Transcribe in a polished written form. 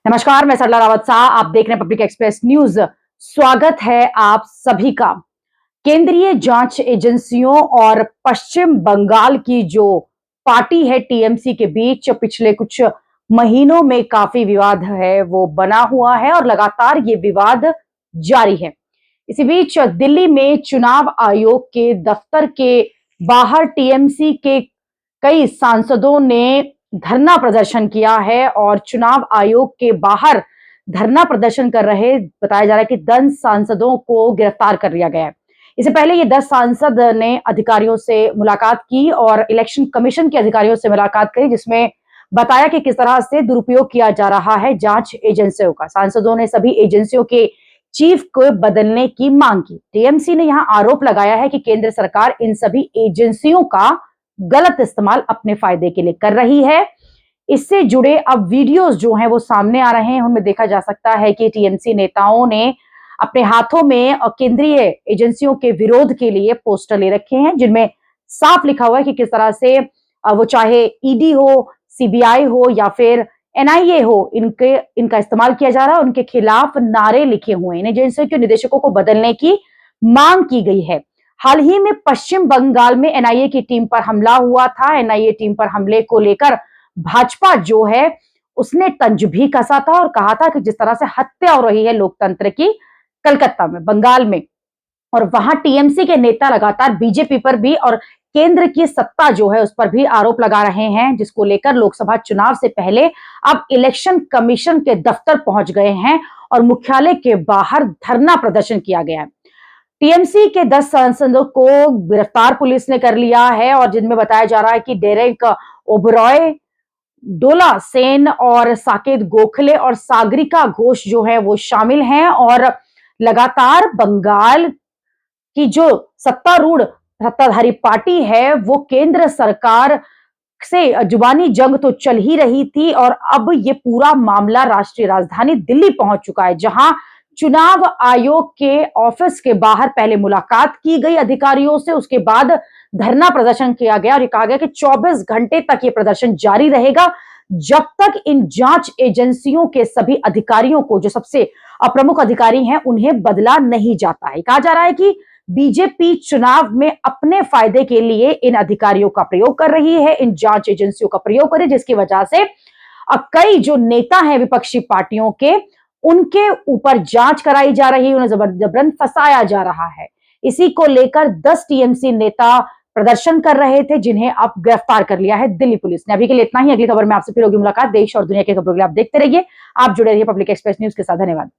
नमस्कार, मैं सरला रावत शाह, आप देख रहे हैं पब्लिक एक्सप्रेस न्यूज। स्वागत है आप सभी का। केंद्रीय जांच एजेंसियों और पश्चिम बंगाल की जो पार्टी है टीएमसी के बीच पिछले कुछ महीनों में काफी विवाद है वो बना हुआ है और लगातार ये विवाद जारी है। इसी बीच दिल्ली में चुनाव आयोग के दफ्तर के बाहर टीएमसी के कई सांसदों ने धरना प्रदर्शन किया है और चुनाव आयोग के बाहर धरना प्रदर्शन कर रहे बताया जा रहा है कि 10 सांसदों को गिरफ्तार कर लिया गया है। इससे पहले ये 10 सांसद ने अधिकारियों से मुलाकात की और इलेक्शन कमीशन के अधिकारियों से मुलाकात करी, जिसमें बताया कि किस तरह से दुरुपयोग किया जा रहा है जांच एजेंसियों का। सांसदों ने सभी एजेंसियों के चीफ को बदलने की मांग की। टीएमसी ने यहां आरोप लगाया है कि केंद्र सरकार इन सभी एजेंसियों का गलत इस्तेमाल अपने फायदे के लिए कर रही है। इससे जुड़े अब वीडियोस जो हैं वो सामने आ रहे हैं, उनमें देखा जा सकता है कि टीएमसी नेताओं ने अपने हाथों में केंद्रीय एजेंसियों के विरोध के लिए पोस्टर ले रखे हैं, जिनमें साफ लिखा हुआ है कि किस तरह से वो चाहे ईडी हो, सीबीआई हो या फिर एनआईए हो, इनका इस्तेमाल किया जा रहा है। उनके खिलाफ नारे लिखे हुए हैं। इन एजेंसियों के निदेशकों को बदलने की मांग की गई है। हाल ही में पश्चिम बंगाल में एनआईए की टीम पर हमला हुआ था। एनआईए टीम पर हमले को लेकर भाजपा जो है उसने तंज भी कसा था और कहा था कि जिस तरह से हत्या हो रही है लोकतंत्र की कलकत्ता में, बंगाल में, और वहां टीएमसी के नेता लगातार बीजेपी पर भी और केंद्र की सत्ता जो है उस पर भी आरोप लगा रहे हैं, जिसको लेकर लोकसभा चुनाव से पहले अब इलेक्शन कमीशन के दफ्तर पहुंच गए हैं और मुख्यालय के बाहर धरना प्रदर्शन किया गया है। टीएमसी के 10 सांसदों को गिरफ्तार पुलिस ने कर लिया है और जिनमें बताया जा रहा है कि डेरेक ओबरॉय, डोला सेन और साकेत गोखले और सागरिका घोष जो है वो शामिल हैं। और लगातार बंगाल की जो सत्ताधारी पार्टी है वो केंद्र सरकार से जुबानी जंग तो चल ही रही थी और अब ये पूरा मामला राष्ट्रीय राजधानी दिल्ली पहुंच चुका है, जहां चुनाव आयोग के ऑफिस के बाहर पहले मुलाकात की गई अधिकारियों से, उसके बाद धरना प्रदर्शन किया गया और ये कहा गया कि 24 घंटे तक ये प्रदर्शन जारी रहेगा जब तक इन जांच एजेंसियों के सभी अधिकारियों को, जो सबसे प्रमुख अधिकारी हैं, उन्हें बदला नहीं जाता है। कहा जा रहा है कि बीजेपी चुनाव में अपने फायदे के लिए इन अधिकारियों का प्रयोग कर रही है, इन जांच एजेंसियों का प्रयोग कर रही है, जिसकी वजह से अब कई जो नेता हैं विपक्षी पार्टियों के, उनके ऊपर जांच कराई जा रही है, उन्हें जबरन फंसाया जा रहा है। इसी को लेकर 10 टीएमसी नेता प्रदर्शन कर रहे थे, जिन्हें अब गिरफ्तार कर लिया है दिल्ली पुलिस ने। अभी के लिए इतना ही। अगली खबर में आपसे फिर होगी मुलाकात। देश और दुनिया की खबरों के लिए आप देखते रहिए, आप जुड़े रहिए पब्लिक एक्सप्रेस न्यूज के साथ। धन्यवाद।